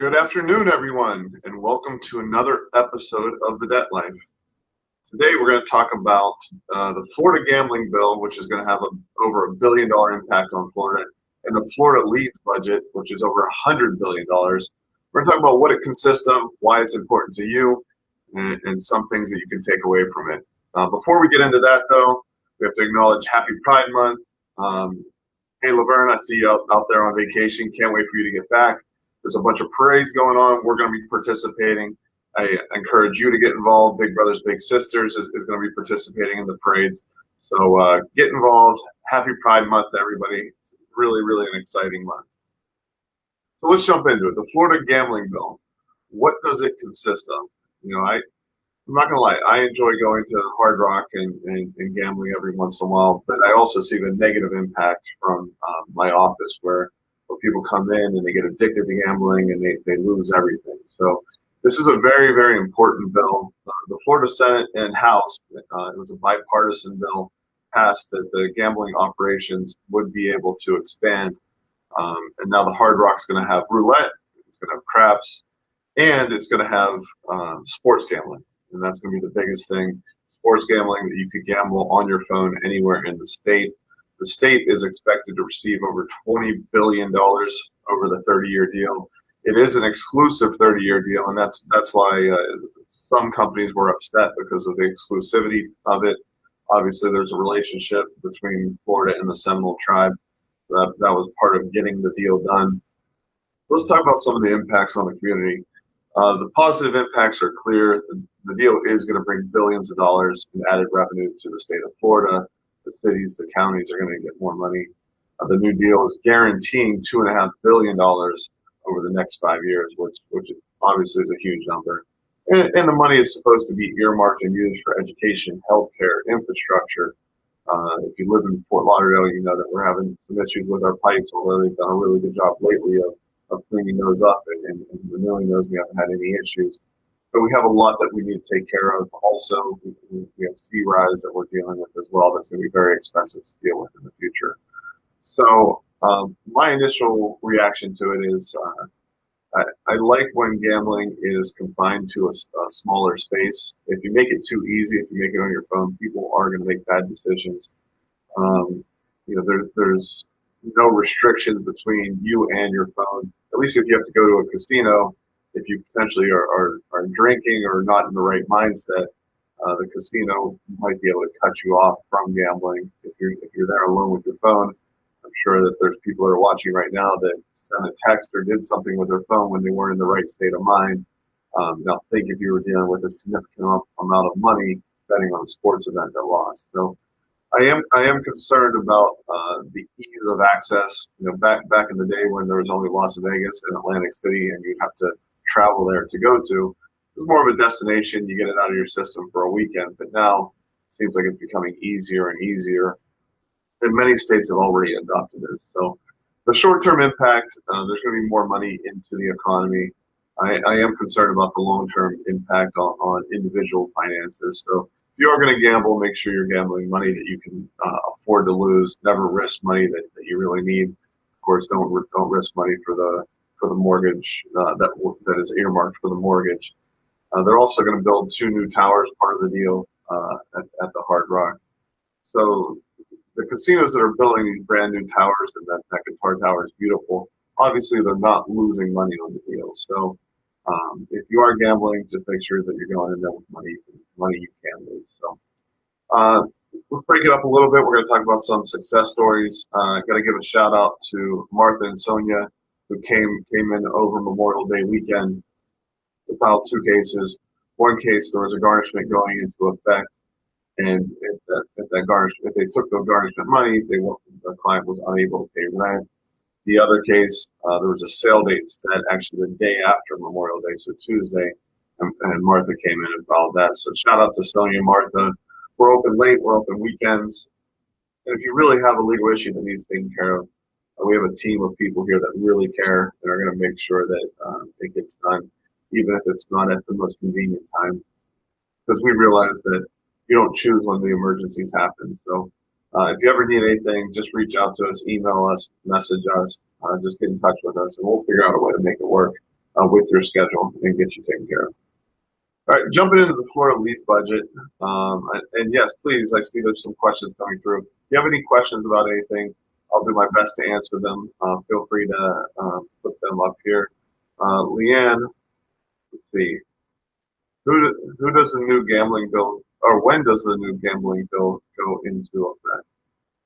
Good afternoon, everyone, and welcome to another episode of The Debt Life. Today, we're going to talk about the Florida gambling bill, which is going to have over $1 billion impact on Florida, and the Florida Leads budget, which is over $100 billion. We're going to talk about what it consists of, why it's important to you, and some things that you can take away from it. Before we get into that, though, we have to acknowledge Happy Pride Month. Hey, Laverne, I see you out there on vacation. Can't wait for you to get back. There's a bunch of parades going on. We're going to be participating. I encourage you to get involved. Big Brothers Big Sisters is going to be participating in the parades. So get involved. Happy Pride Month to everybody. It's really, really an exciting month. So let's jump into it. The Florida gambling bill. What does it consist of? I'm not going to lie. I enjoy going to Hard Rock and gambling every once in a while, but I also see the negative impact from my office where people come in and they get addicted to gambling and they lose everything. So this is a very, very important bill. The Florida Senate and House, it was a bipartisan bill, passed that the gambling operations would be able to expand. And now the Hard Rock's going to have roulette, it's going to have craps, and it's going to have sports gambling. And that's going to be the biggest thing. Sports gambling, that you could gamble on your phone anywhere in the state. The state is expected to receive over $20 billion over the 30-year deal. It is an exclusive 30-year deal, and that's why some companies were upset because of the exclusivity of it. Obviously, there's a relationship between Florida and the Seminole tribe. That was part of getting the deal done. Let's talk about some of the impacts on the community. The positive impacts are clear. The deal is going to bring billions of dollars in added revenue to the state of Florida. The cities, the counties are going to get more money. The new deal is guaranteeing $2.5 billion over the next 5 years, which obviously is a huge number. And the money is supposed to be earmarked and used for education, healthcare, infrastructure. If you live in Fort Lauderdale, you know that we're having some issues with our pipes, although they've done a really good job lately of cleaning those up and renewing those. We haven't had any issues. But we have a lot that we need to take care of. Also, we have sea rise that we're dealing with as well. That's going to be very expensive to deal with in the future. So my initial reaction to it is I like when gambling is confined to a smaller space. If you make it too easy, if you make it on your phone, people are going to make bad decisions. There's no restrictions between you and your phone. At least if you have to go to a casino, if you potentially are drinking or not in the right mindset, the casino might be able to cut you off from gambling. If you're there alone with your phone, I'm sure that there's people that are watching right now that sent a text or did something with their phone when they weren't in the right state of mind. Now think if you were dealing with a significant amount of money betting on a sports event that lost. So I am concerned about the ease of access. Back in the day when there was only Las Vegas and Atlantic City, and you'd have to travel there to go to. It's more of a destination. You get it out of your system for a weekend. But now it seems like it's becoming easier and easier. And many states have already adopted this. So the short-term impact, there's going to be more money into the economy. I am concerned about the long-term impact on individual finances. So if you are going to gamble, make sure you're gambling money that you can afford to lose. Never risk money that you really need. Of course, don't risk money for the mortgage that is earmarked for the mortgage. They're also going to build 2 new towers, part of the deal at the Hard Rock. So the casinos that are building these brand new towers, and that guitar tower is beautiful. Obviously, they're not losing money on the deal. So if you are gambling, just make sure that you're going in there with money you can lose. So let's break it up a little bit. We're going to talk about some success stories. Got to give a shout out to Martha and Sonia, who came in over Memorial Day weekend. They filed 2 cases. One case, there was a garnishment going into effect, and if they took the garnishment money, the client was unable to pay rent. The other case, there was a sale date set actually the day after Memorial Day, so Tuesday, and Martha came in and filed that. So shout out to Sonia and Martha. We're open late, we're open weekends, and if you really have a legal issue that needs taken care of, we have a team of people here that really care and are going to make sure that it gets done, even if it's not at the most convenient time, because we realize that you don't choose when the emergencies happen. So if you ever need anything, just reach out to us, email us, message us, just get in touch with us, and we'll figure out a way to make it work. with your schedule and get you taken care of. All right, jumping into the Florida leads budget. And yes, please, I see there's some questions coming through. If you have any questions about anything, I'll do my best to answer them. Feel free to put them up here. Leanne, let's see. Who does the new gambling bill, or when does the new gambling bill go into effect?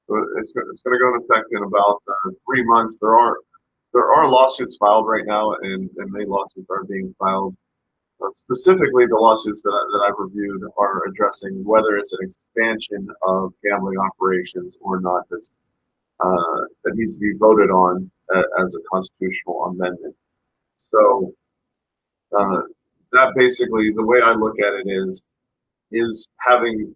So it's going to go into effect in about 3 months. There are lawsuits filed right now, and many lawsuits are being filed. Specifically, the lawsuits that I've reviewed are addressing whether it's an expansion of gambling operations or not that needs to be voted on as a constitutional amendment. So that basically, the way I look at it is having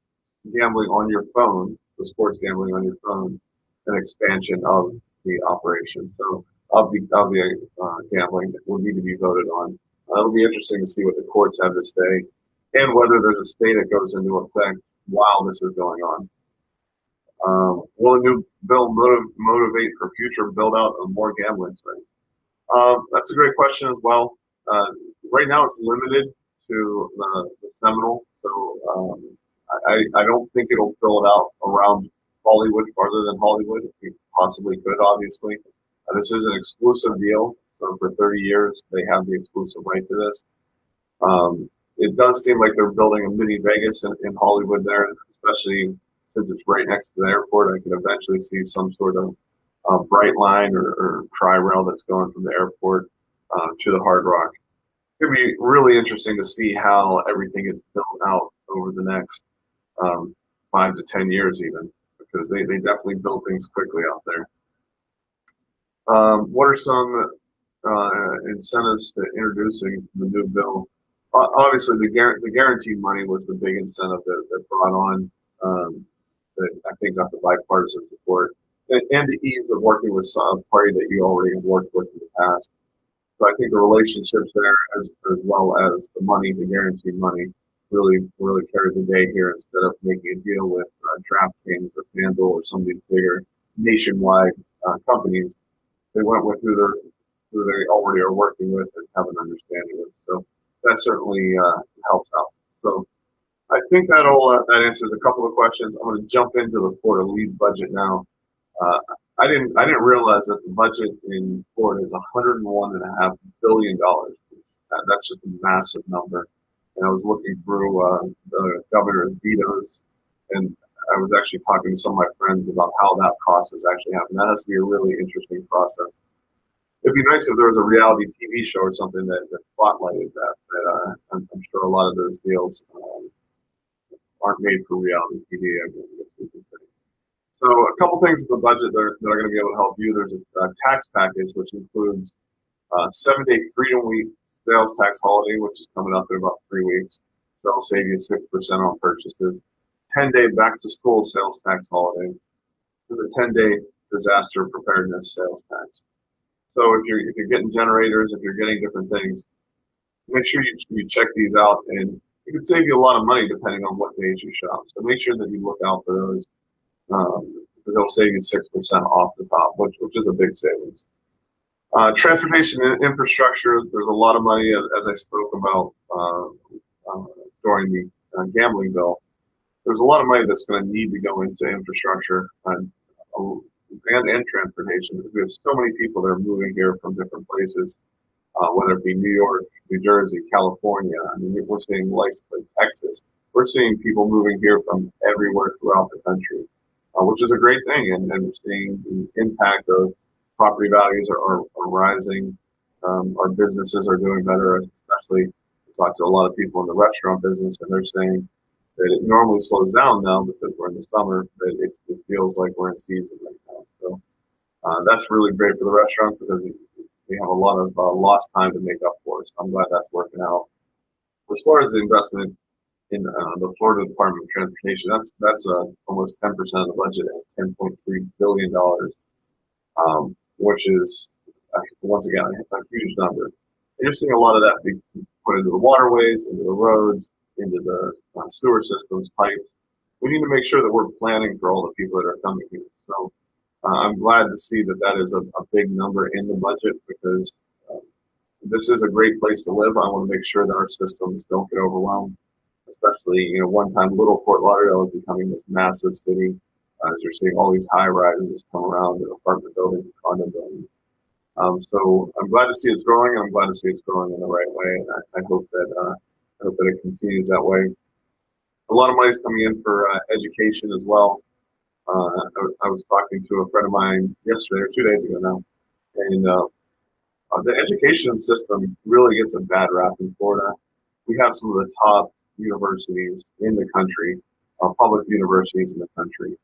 gambling on your phone, the sports gambling on your phone, an expansion of the operation. So of the gambling that will need to be voted on. It'll be interesting to see what the courts have to say and whether there's a stay that goes into effect while this is going on. Will a new bill motivate for future build out of more gambling sites? That's a great question as well. Right now it's limited to the Seminole, so I don't think it'll fill it out around Hollywood, farther than Hollywood. It possibly could, obviously. This is an exclusive deal, so for 30 years they have the exclusive right to this. It does seem like they're building a mini Vegas in Hollywood there, especially since it's right next to the airport. I could eventually see some sort of bright line or tri-rail that's going from the airport to the Hard Rock. It'd be really interesting to see how everything is built out over the next 5 to 10 years even, because they definitely build things quickly out there. What are some incentives to introducing the new bill? Obviously, the guaranteed money was the big incentive that brought on that I think got the bipartisan support, and the ease of working with some party that you already have worked with in the past. So I think the relationships there, as well as the money, the guaranteed money, really carried the day here instead of making a deal with DraftKings or FanDuel or some of these bigger nationwide companies. They went with who they already are working with and have an understanding with. So that certainly helps out. So I think that answers a couple of questions. I'm going to jump into the Florida leads budget now. I didn't realize that the budget in Florida is $101.5 billion. That's just a massive number. And I was looking through the governor's vetoes, and I was actually talking to some of my friends about how that process actually happened. That has to be a really interesting process. It'd be nice if there was a reality TV show or something that spotlighted that. I'm sure a lot of those deals aren't made for reality TV, I guess we can say. So a couple things in the budget that are going to be able to help you. There's a tax package, which includes 7-day Freedom Week sales tax holiday, which is coming up in about 3 weeks. So it'll save you 6% on purchases. 10-day back to school sales tax holiday. And the 10-day disaster preparedness sales tax. So if you're getting generators, if you're getting different things, make sure you check these out, and it can save you a lot of money depending on what days you shop. So make sure that you look out for those. Because it'll save you 6% off the top, which is a big savings. Transportation and infrastructure, there's a lot of money, as I spoke about during the gambling bill. There's a lot of money that's going to need to go into infrastructure and transportation, because we have so many people that are moving here from different places, whether it be New York, New Jersey, California. I mean, we're seeing like Texas. We're seeing people moving here from everywhere throughout the country. Which is a great thing, and we're seeing the impact of property values are rising. Our businesses are doing better, especially we talked to a lot of people in the restaurant business, and they're saying that it normally slows down now because we're in the summer, but it feels like we're in season right now. So that's really great for the restaurants because we have a lot of lost time to make up for. So I'm glad that's working out. As far as the investment in the Florida Department of Transportation, that's almost 10% of the budget at $10.3 billion, which is, once again, a huge number. And you're seeing a lot of that be put into the waterways, into the roads, into the sewer systems, pipes. We need to make sure that we're planning for all the people that are coming here. So I'm glad to see that is a big number in the budget, because this is a great place to live. I want to make sure that our systems don't get overwhelmed, especially, one time little Fort Lauderdale is becoming this massive city, as you're seeing all these high rises come around in apartment buildings and condo buildings. So I'm glad to see it's growing. I'm glad to see it's growing in the right way, and I hope that it continues that way. A lot of money is coming in for education as well. I was talking to a friend of mine yesterday or 2 days ago now, and the education system really gets a bad rap in Florida. We have some of the top universities in the country, public universities in the country,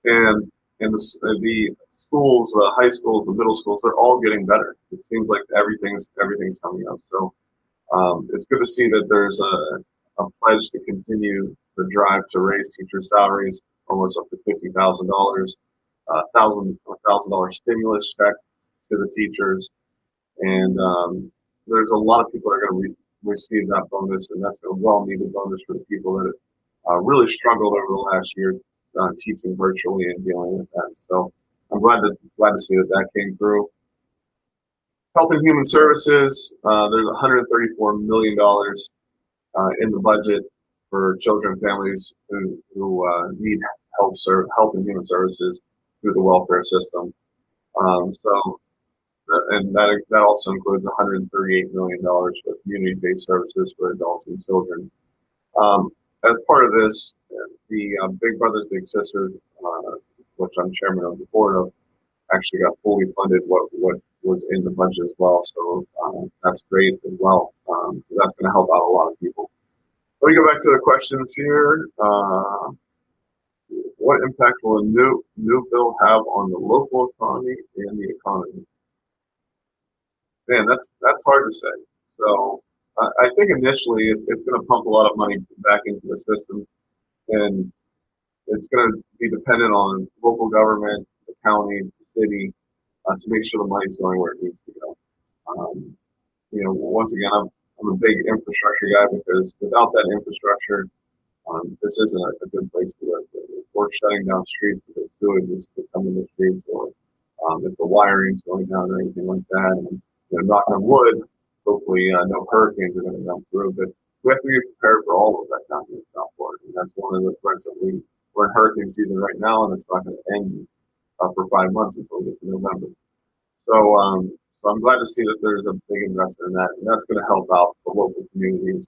and the schools, the high schools, the middle schools, they're all getting better. It seems like everything's coming up. So it's good to see that there's a pledge to continue the drive to raise teacher salaries almost up to $50,000, $1,000 stimulus check to the teachers, and there's a lot of people that are going to receive that bonus, and that's a well-needed bonus for the people that really struggled over the last year teaching virtually and dealing with that. So I'm glad to see that came through. Health and Human Services, there's $134 million in the budget for children and families who need health and human services through the welfare system. And that also includes $138 million for community-based services for adults and children. As part of this, the Big Brothers Big Sisters, which I'm chairman of the board of, actually got fully funded what was in the budget as well. So that's great as well. That's going to help out a lot of people. Let me go back to the questions here. What impact will a new bill have on the local economy and the economy? Man, that's hard to say. So I think initially it's going to pump a lot of money back into the system, and it's going to be dependent on local government, the county, the city, to make sure the money's going where it needs to go. Once again, I'm a big infrastructure guy, because without that infrastructure, this isn't a good place to live. If we're shutting down streets because sewage is coming to the streets, or if the wiring's going down or anything like that, and knock on wood, hopefully no hurricanes are going to come through. But we have to be prepared for all of that down here in South Florida, and that's one of the threats that we're in hurricane season right now, and it's not going to end for 5 months until we get to November. So I'm glad to see that there's a big investment in that, and that's going to help out the local communities.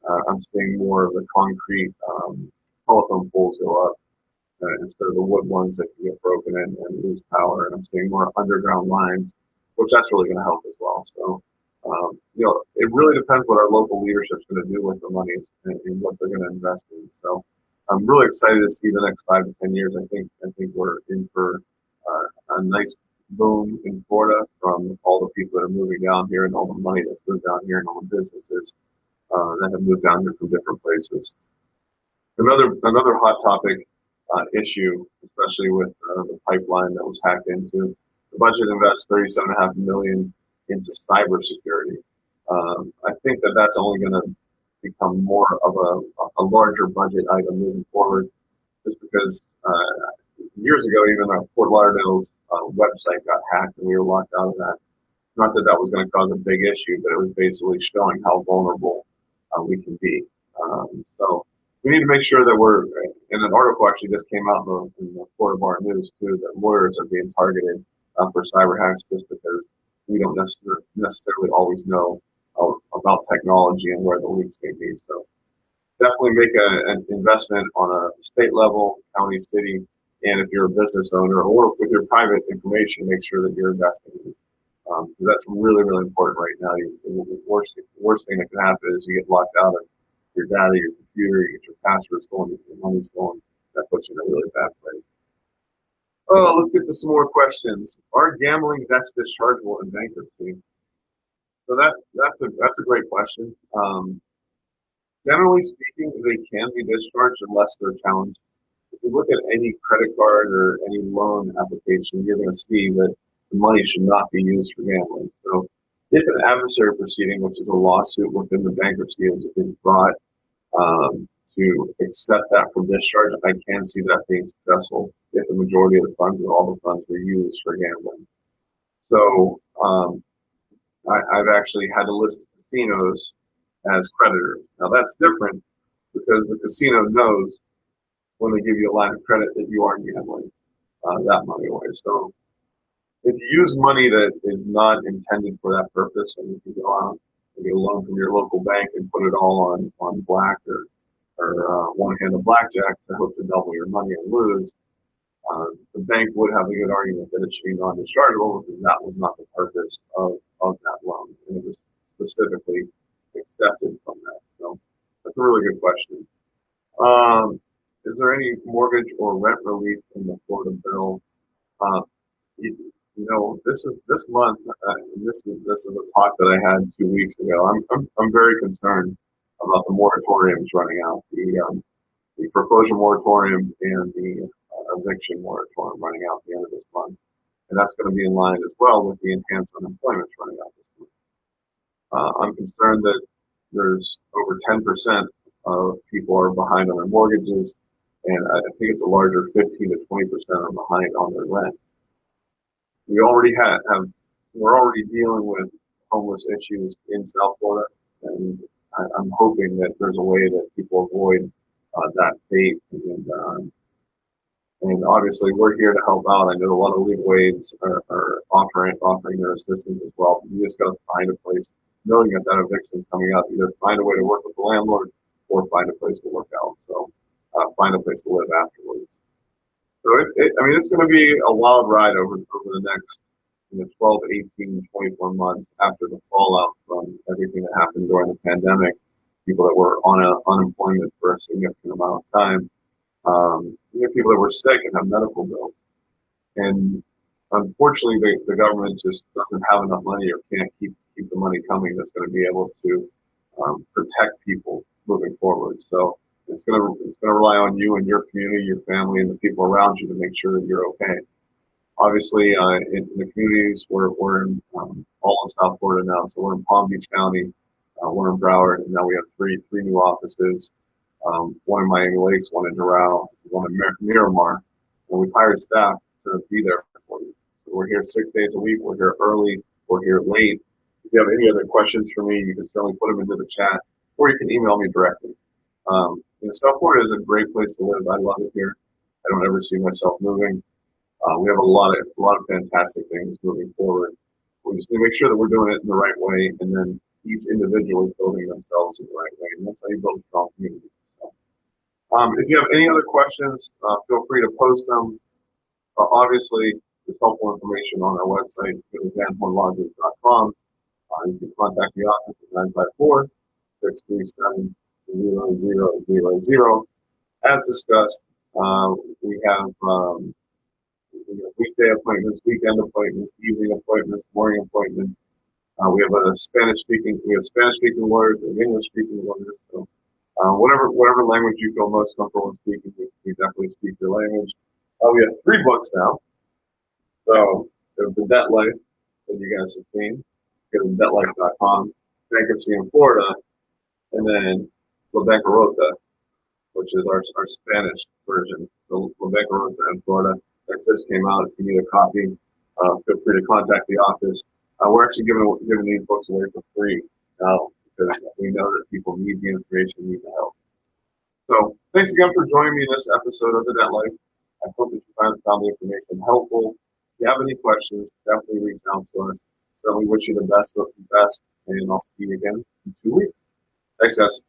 I'm seeing more of the concrete telephone poles go up instead of the wood ones that can get broken and lose power. And I'm seeing more underground lines, which that's really going to help as well. So, it really depends what our local leadership is going to do with the money and what they're going to invest in. So I'm really excited to see the next 5 to 10 years. I think we're in for a nice boom in Florida from all the people that are moving down here and all the money that's moved down here and all the businesses that have moved down here from different places. Another hot topic issue, especially with the pipeline that was hacked into. The budget invests $37.5 million into cybersecurity. I think that's only going to become more of a larger budget item moving forward, just because years ago, even Fort Lauderdale's website got hacked and we were locked out of that. Not that that was going to cause a big issue, but it was basically showing how vulnerable we can be. So we need to make sure that we're, and an article actually just came out in the Florida Bar News too, that lawyers are being targeted for cyber hacks just because we don't necessarily always know about technology and where the leaks may be. So definitely make an investment on a state level, county, city, and if you're a business owner or with your private information, make sure that you're investing in it. That's really, really important right now. The worst thing that can happen is you get locked out of your data, your computer, you get your password stolen, you get your money stolen. That puts you in a really bad place. Oh, let's get to some more questions. Are gambling debts dischargeable in bankruptcy? So that's a great question. Generally speaking, they can be discharged unless they're challenged. If you look at any credit card or any loan application, you're going to see that the money should not be used for gambling. So if an adversary proceeding, which is a lawsuit within the bankruptcy, is brought to accept that for discharge, I can see that being successful if the majority of the funds or all the funds were used for gambling. So I've actually had to list casinos as creditors. Now that's different because the casino knows when they give you a line of credit that you are gambling that money away. So if you use money that is not intended for that purpose, and you can go out and get a loan from your local bank and put it all on black or one hand of blackjack to hope to double your money and lose, the bank would have a good argument that it should be non-dischargeable because that was not the purpose of that loan, and it was specifically accepted from that. So that's a really good question. Is there any mortgage or rent relief in the Florida bill? Uh, this month. This is a talk that I had 2 weeks ago. I'm very concerned about the moratoriums running out. The foreclosure moratorium and the eviction moratorium running out at the end of this month, and that's going to be in line as well with the enhanced unemployment running out this month. I'm concerned that there's over 10% of people are behind on their mortgages, and I think it's a larger 15 to 20% are behind on their rent. We already we're already dealing with homeless issues in South Florida, and I'm hoping that there's a way that people avoid that fate. And obviously, we're here to help out. I know a lot of legal aids are offering their assistance as well. You just got to find a place, knowing that eviction is coming up. Either find a way to work with the landlord or find a place to work out. So find a place to live afterwards. So it's going to be a wild ride over the next 12, 18, 24 months after the fallout from everything that happened during the pandemic. People that were on unemployment for a significant amount of time. People that were sick and have medical bills. And unfortunately, the government just doesn't have enough money or can't keep the money coming that's going to be able to protect people moving forward. So it's going to rely on you and your community, your family, and the people around you to make sure that you're okay. Obviously, in the communities, we're in all of South Florida now. So we're in Palm Beach County, we're in Broward, and now we have three new offices. One in Miami Lakes, one in Doral, one in Miramar, and we've hired staff to be there for you. So we're here 6 days a week. We're here early. We're here late. If you have any other questions for me, you can certainly put them into the chat, or you can email me directly. South Florida is a great place to live. I love it here. I don't ever see myself moving. We have a lot of fantastic things moving forward. We just need to make sure that we're doing it in the right way, and then each individual is building themselves in the right way, and that's how you build a strong community. So, if you have any other questions, feel free to post them. Obviously, there's helpful information on our website, vanhornlodging.com. You can contact the office at 954-637-0000. As discussed, we have weekday appointments, weekend appointments, evening appointments, morning appointments. We have Spanish speaking lawyers and English speaking lawyers. So whatever language you feel most comfortable in speaking, we definitely speak your language. We have 3 books now. So there's The Debt Life that you guys have seen. Go to debtlife.com, Bankruptcy in Florida, and then La Bancarrota, which is our Spanish version. So La Bancarrota in Florida. That just came out. If you need a copy, feel free to contact the office. We're actually giving these books away for free now because we know that people need the information, need the help. So thanks again for joining me in this episode of The Debt Life. I hope that you found the information helpful. If you have any questions, definitely reach out to us. Certainly wish you the best of the best, and I'll see you again in 2 weeks. Thanks, guys.